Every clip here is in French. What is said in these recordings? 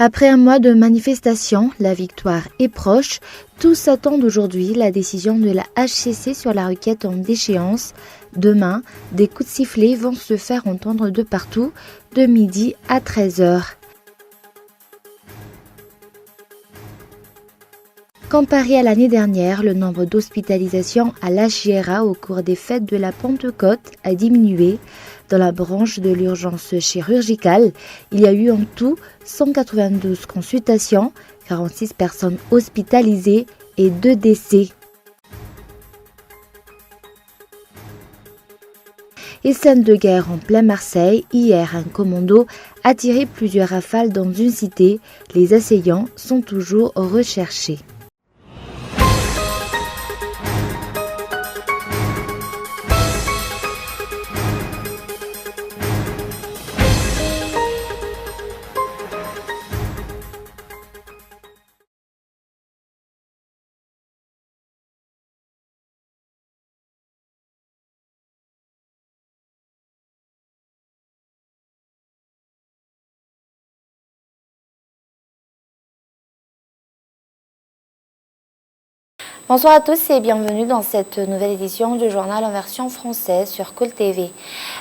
Après un mois de manifestations, la victoire est proche. Tous attendent aujourd'hui la décision de la HCC sur la requête en déchéance. Demain, des coups de sifflet vont se faire entendre de partout, de midi à 13h. Comparé à l'année dernière, le nombre d'hospitalisations à l'HJRA au cours des fêtes de la Pentecôte a diminué. Dans la branche de l'urgence chirurgicale, il y a eu en tout 192 consultations, 46 personnes hospitalisées et 2 décès. Et scène de guerre en plein Marseille, hier un commando a tiré plusieurs rafales dans une cité. Les assaillants sont toujours recherchés. Bonsoir à tous et bienvenue dans cette nouvelle édition du journal en version française sur Cool TV.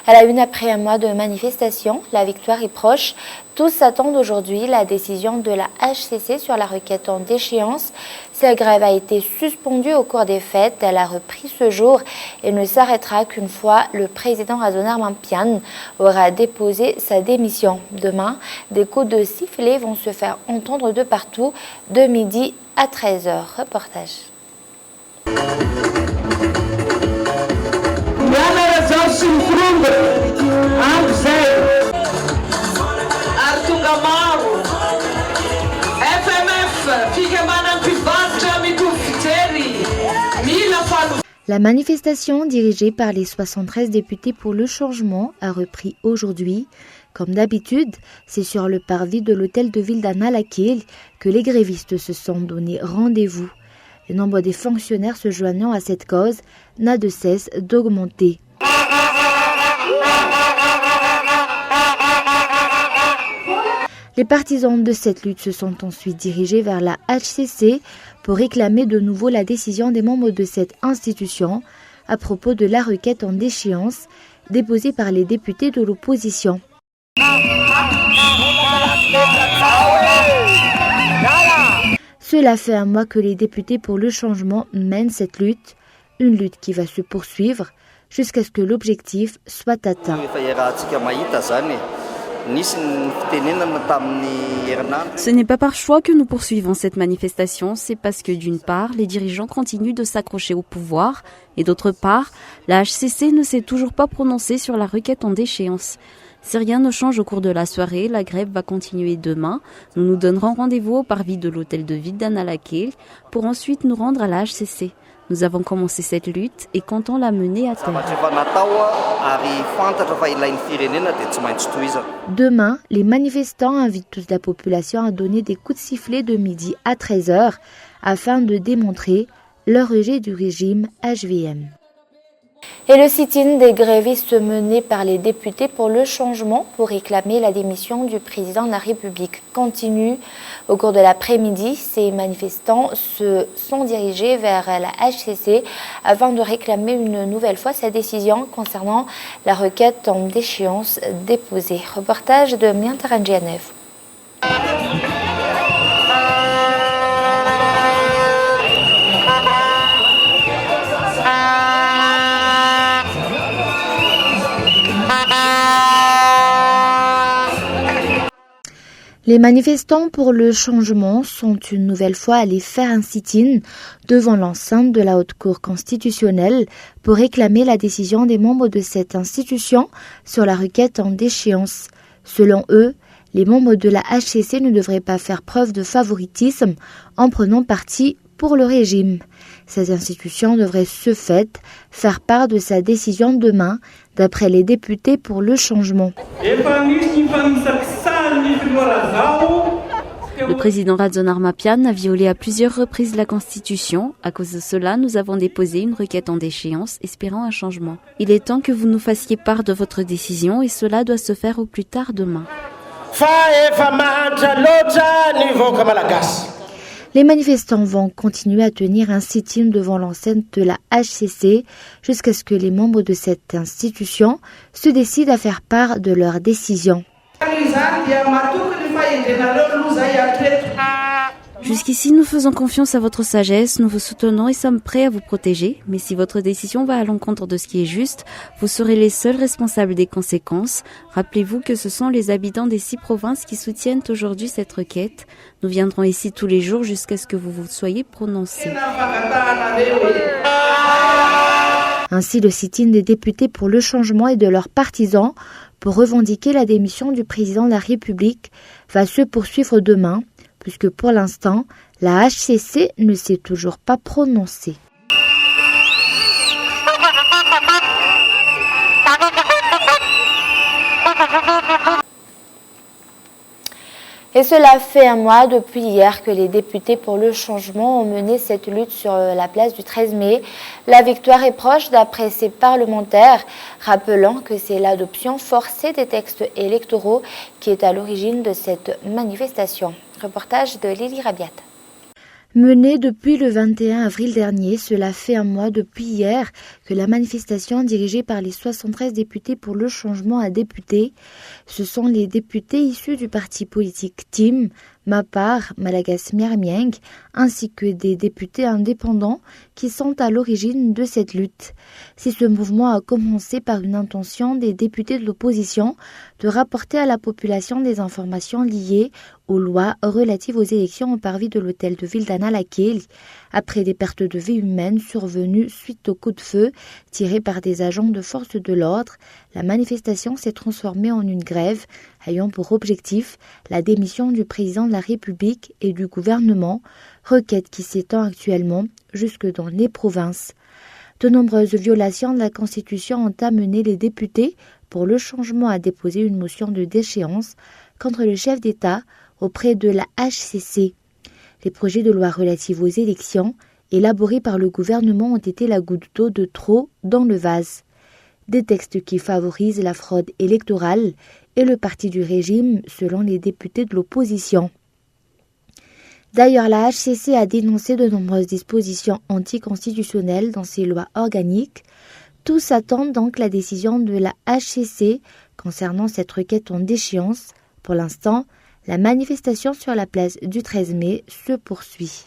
À la une, après un mois de manifestation, la victoire est proche. Tous attendent aujourd'hui la décision de la HCC sur la requête en déchéance. Cette grève a été suspendue au cours des fêtes. Elle a repris ce jour et ne s'arrêtera qu'une fois le président Radzonar Mampian aura déposé sa démission. Demain, des coups de sifflet vont se faire entendre de partout, de midi à 13h. Reportage. La manifestation dirigée par les 73 députés pour le changement a repris aujourd'hui. Comme d'habitude, c'est sur le parvis de l'hôtel de ville d'Analakil que les grévistes se sont donné rendez-vous. Le nombre des fonctionnaires se joignant à cette cause n'a de cesse d'augmenter. Les partisans de cette lutte se sont ensuite dirigés vers la HCC pour réclamer de nouveau la décision des membres de cette institution à propos de la requête en déchéance déposée par les députés de l'opposition. Cela fait un mois que les députés pour le changement mènent cette lutte, une lutte qui va se poursuivre jusqu'à ce que l'objectif soit atteint. Ce n'est pas par choix que nous poursuivons cette manifestation, c'est parce que d'une part, les dirigeants continuent de s'accrocher au pouvoir et d'autre part, la HCC ne s'est toujours pas prononcée sur la requête en déchéance. Si rien ne change au cours de la soirée, la grève va continuer demain. Nous nous donnerons rendez-vous au parvis de l'hôtel de ville d'Analakil pour ensuite nous rendre à la HCC. Nous avons commencé cette lutte et comptons la mener à terme. Demain, les manifestants invitent toute la population à donner des coups de sifflet de midi à 13h afin de démontrer leur rejet du régime HVM. Et le sit-in des grévistes mené par les députés pour le changement pour réclamer la démission du président de la République continue. Au cours de l'après-midi, ces manifestants se sont dirigés vers la HCC afin de réclamer une nouvelle fois sa décision concernant la requête en déchéance déposée. Reportage de Miantarangianev. Les manifestants pour le changement sont une nouvelle fois allés faire un sit-in devant l'enceinte de la Haute Cour constitutionnelle pour réclamer la décision des membres de cette institution sur la requête en déchéance. Selon eux, les membres de la HCC ne devraient pas faire preuve de favoritisme en prenant parti pour le régime. Cette institution devrait ce fait faire part de sa décision demain, d'après les députés pour le changement. Le président Radzonar Mampian a violé à plusieurs reprises la Constitution. À cause de cela, nous avons déposé une requête en déchéance, espérant un changement. Il est temps que vous nous fassiez part de votre décision et cela doit se faire au plus tard demain. Les manifestants vont continuer à tenir un sit-in devant l'enceinte de la HCC jusqu'à ce que les membres de cette institution se décident à faire part de leur décision. Jusqu'ici, nous faisons confiance à votre sagesse, nous vous soutenons et sommes prêts à vous protéger. Mais si votre décision va à l'encontre de ce qui est juste, vous serez les seuls responsables des conséquences. Rappelez-vous que ce sont les habitants des 6 provinces qui soutiennent aujourd'hui cette requête. Nous viendrons ici tous les jours jusqu'à ce que vous vous soyez prononcés. Ainsi, le sit-in des députés pour le changement et de leurs partisans pour revendiquer la démission du président de la République va se poursuivre demain, puisque pour l'instant, la HCC ne s'est toujours pas prononcée. Et cela fait un mois depuis hier que les députés pour le changement ont mené cette lutte sur la place du 13 mai. La victoire est proche d'après ces parlementaires, rappelant que c'est l'adoption forcée des textes électoraux qui est à l'origine de cette manifestation. Reportage de Lily Rabiat. Menée depuis le 21 avril dernier, cela fait un mois depuis hier que la manifestation dirigée par les 73 députés pour le changement a débuté. Ce sont les députés issus du parti politique TIM, Mapar, Malagas Miarmieng, ainsi que des députés indépendants qui sont à l'origine de cette lutte. Si ce mouvement a commencé par une intention des députés de l'opposition de rapporter à la population des informations liées aux lois relatives aux élections au parvis de l'hôtel de ville d'Analakeli, après des pertes de vie humaines survenues suite aux coups de feu tirés par des agents de force de l'ordre, la manifestation s'est transformée en une grève ayant pour objectif la démission du président de la République et du gouvernement, requête qui s'étend actuellement jusque dans les provinces. De nombreuses violations de la Constitution ont amené les députés pour le changement à déposer une motion de déchéance contre le chef d'État auprès de la HCC. Les projets de loi relatifs aux élections élaborés par le gouvernement ont été la goutte d'eau de trop dans le vase. Des textes qui favorisent la fraude électorale et le parti du régime selon les députés de l'opposition. D'ailleurs, la HCC a dénoncé de nombreuses dispositions anticonstitutionnelles dans ses lois organiques. Tous attendent donc la décision de la HCC concernant cette requête en déchéance. Pour l'instant, la manifestation sur la place du 13 mai se poursuit.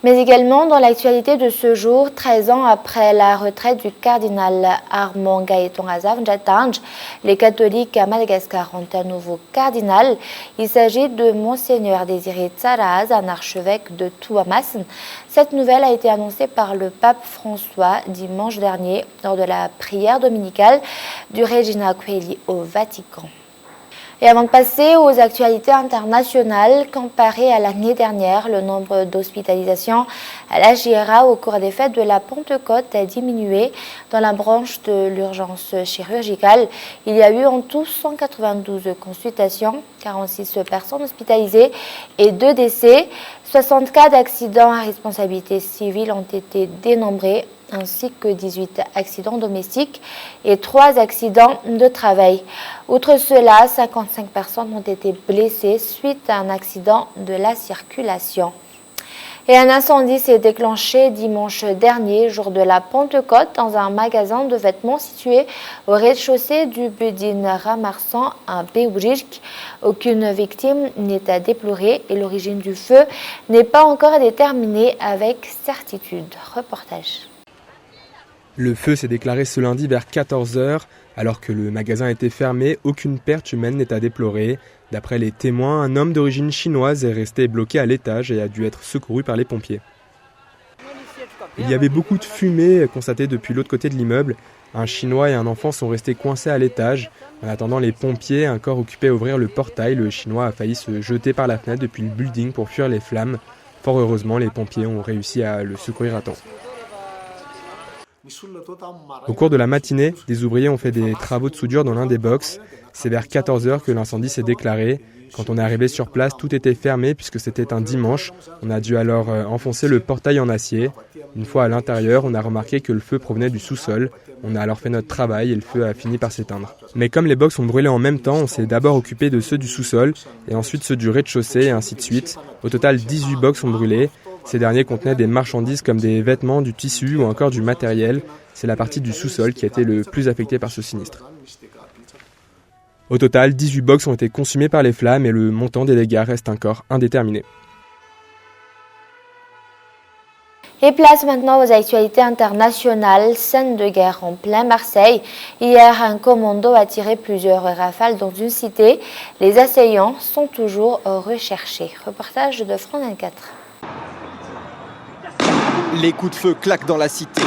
Mais également dans l'actualité de ce jour, 13 ans après la retraite du cardinal Armand Gaëtan Azaf-Njatanj, les catholiques à Madagascar ont un nouveau cardinal. Il s'agit de Monseigneur Désiré Tsaraz, un archevêque de Tuamasin. Cette nouvelle a été annoncée par le pape François dimanche dernier lors de la prière dominicale du Regina Coeli au Vatican. Et avant de passer aux actualités internationales, comparé à l'année dernière, le nombre d'hospitalisations à la JRA au cours des fêtes de la Pentecôte a diminué. Dans la branche de l'urgence chirurgicale, il y a eu en tout 192 consultations, 46 personnes hospitalisées et 2 décès. 60 cas d'accidents à responsabilité civile ont été dénombrés, ainsi que 18 accidents domestiques et 3 accidents de travail. Outre cela, 55 personnes ont été blessées suite à un accident de la circulation. Et un incendie s'est déclenché dimanche dernier, jour de la Pentecôte, dans un magasin de vêtements situé au rez-de-chaussée du Budin Ramarsan à Beoujik. Aucune victime n'est à déplorer et l'origine du feu n'est pas encore déterminée avec certitude. Reportage. Le feu s'est déclaré ce lundi vers 14h. Alors que le magasin était fermé, aucune perte humaine n'est à déplorer. D'après les témoins, un homme d'origine chinoise est resté bloqué à l'étage et a dû être secouru par les pompiers. Il y avait beaucoup de fumée constatée depuis l'autre côté de l'immeuble. Un Chinois et un enfant sont restés coincés à l'étage. En attendant les pompiers, un corps occupé à ouvrir le portail. Le Chinois a failli se jeter par la fenêtre depuis le building pour fuir les flammes. Fort heureusement, les pompiers ont réussi à le secourir à temps. Au cours de la matinée, des ouvriers ont fait des travaux de soudure dans l'un des box. C'est vers 14h que l'incendie s'est déclaré. Quand on est arrivé sur place, tout était fermé puisque c'était un dimanche. On a dû alors enfoncer le portail en acier. Une fois à l'intérieur, on a remarqué que le feu provenait du sous-sol. On a alors fait notre travail et le feu a fini par s'éteindre. Mais comme les box ont brûlé en même temps, on s'est d'abord occupé de ceux du sous-sol et ensuite ceux du rez-de-chaussée et ainsi de suite. Au total, 18 box ont brûlé. Ces derniers contenaient des marchandises comme des vêtements, du tissu ou encore du matériel. C'est la partie du sous-sol qui a été le plus affectée par ce sinistre. Au total, 18 box ont été consumées par les flammes et le montant des dégâts reste encore indéterminé. Et place maintenant aux actualités internationales. Scène de guerre en plein Marseille. Hier, un commando a tiré plusieurs rafales dans une cité. Les assaillants sont toujours recherchés. Reportage de France 24. Les coups de feu claquent dans la cité.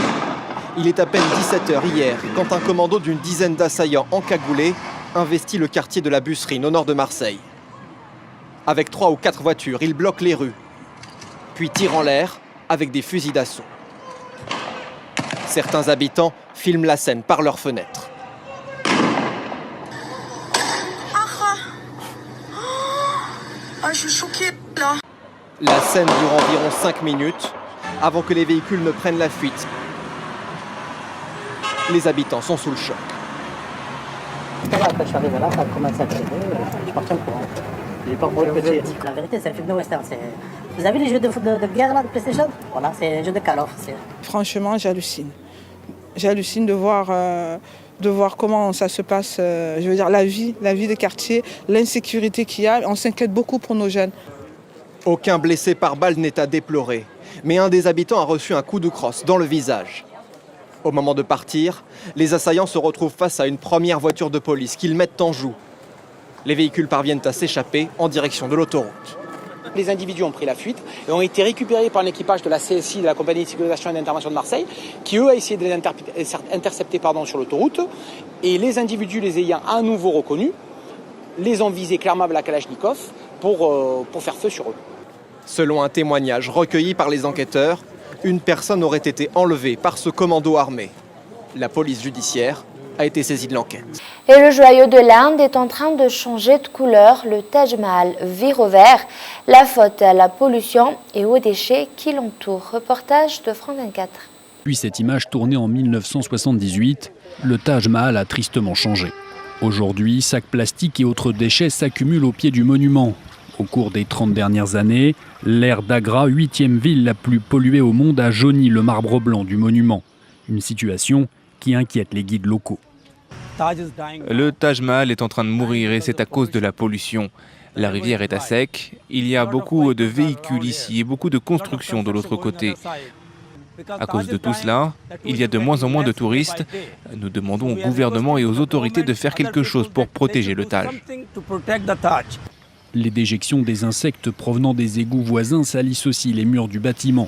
Il est à peine 17h hier quand un commando d'une dizaine d'assaillants encagoulés investit le quartier de la Busserine au nord de Marseille. Avec 3 ou 4 voitures, ils bloquent les rues, puis tirent en l'air avec des fusils d'assaut. Certains habitants filment la scène par leurs fenêtres. Je suis choquée là. La scène dure environ 5 minutes avant que les véhicules ne prennent la fuite. Les habitants sont sous le choc. Quand je suis arrivé là, ça a commencé à tirer, je suis parti en courant. La vérité, c'est un film de western. Vous avez les jeux de guerre là, de PlayStation? Voilà, c'est un jeu de Call of. Franchement, j'hallucine. J'hallucine de voir comment ça se passe, je veux dire, la vie des quartiers, l'insécurité qu'il y a. On s'inquiète beaucoup pour nos jeunes. Aucun blessé par balle n'est à déplorer, mais un des habitants a reçu un coup de crosse dans le visage. Au moment de partir, les assaillants se retrouvent face à une première voiture de police qu'ils mettent en joue. Les véhicules parviennent à s'échapper en direction de l'autoroute. Les individus ont pris la fuite et ont été récupérés par l'équipage de la CSI, de la compagnie de sécurisation et d'intervention de Marseille, qui eux a essayé de les intercepter sur l'autoroute. Et les individus les ayant à nouveau reconnus, les ont visés clairement avec la Kalachnikov pour faire feu sur eux. Selon un témoignage recueilli par les enquêteurs, une personne aurait été enlevée par ce commando armé. La police judiciaire a été saisie de l'enquête. Et le joyau de l'Inde est en train de changer de couleur. Le Taj Mahal vire au vert. La faute à la pollution et aux déchets qui l'entourent. Reportage de France 24. Puis cette image tournée en 1978, le Taj Mahal a tristement changé. Aujourd'hui, sacs plastiques et autres déchets s'accumulent au pied du monument. Au cours des 30 dernières années, l'aire d'Agra, 8e ville la plus polluée au monde, a jauni le marbre blanc du monument. Une situation qui inquiète les guides locaux. Le Taj Mahal est en train de mourir et c'est à cause de la pollution. La rivière est à sec, il y a beaucoup de véhicules ici et beaucoup de constructions de l'autre côté. À cause de tout cela, il y a de moins en moins de touristes. Nous demandons au gouvernement et aux autorités de faire quelque chose pour protéger le Taj. Les déjections des insectes provenant des égouts voisins salissent aussi les murs du bâtiment.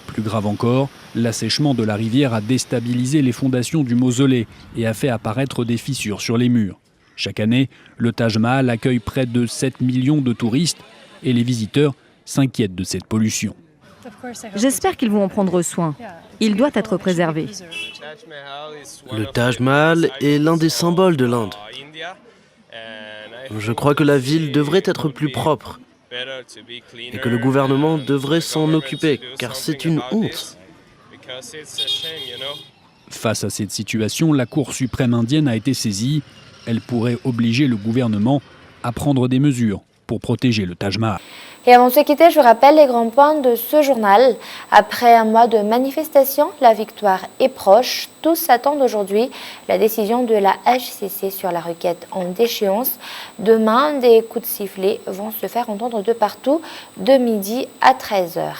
Plus grave encore, l'assèchement de la rivière a déstabilisé les fondations du mausolée et a fait apparaître des fissures sur les murs. Chaque année, le Taj Mahal accueille près de 7 millions de touristes et les visiteurs s'inquiètent de cette pollution. J'espère qu'ils vont en prendre soin. Il doit être préservé. Le Taj Mahal est l'un des symboles de l'Inde. Je crois que la ville devrait être plus propre et que le gouvernement devrait s'en occuper, car c'est une honte. Face à cette situation, la Cour suprême indienne a été saisie. Elle pourrait obliger le gouvernement à prendre des mesures pour protéger le Taj Mahal. Et avant de se quitter, je vous rappelle les grands points de ce journal. Après un mois de manifestation, la victoire est proche. Tous attendent aujourd'hui la décision de la HCC sur la requête en déchéance. Demain, des coups de sifflet vont se faire entendre de partout de midi à 13h.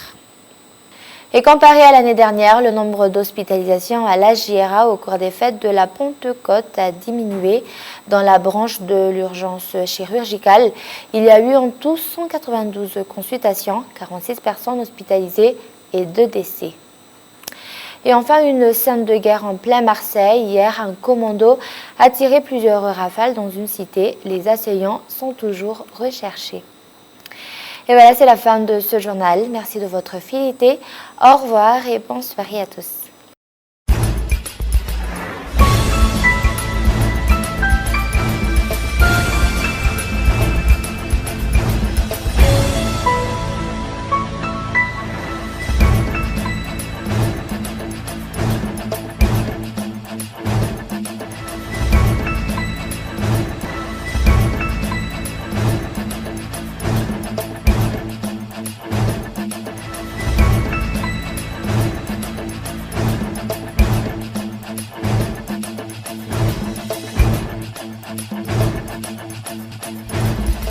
Et comparé à l'année dernière, le nombre d'hospitalisations à l'HJRA au cours des fêtes de la Pentecôte a diminué. Dans la branche de l'urgence chirurgicale, il y a eu en tout 192 consultations, 46 personnes hospitalisées et 2 décès. Et enfin, une scène de guerre en plein Marseille. Hier, un commando a tiré plusieurs rafales dans une cité. Les assaillants sont toujours recherchés. Et voilà, c'est la fin de ce journal. Merci de votre fidélité. Au revoir et bonne soirée à tous.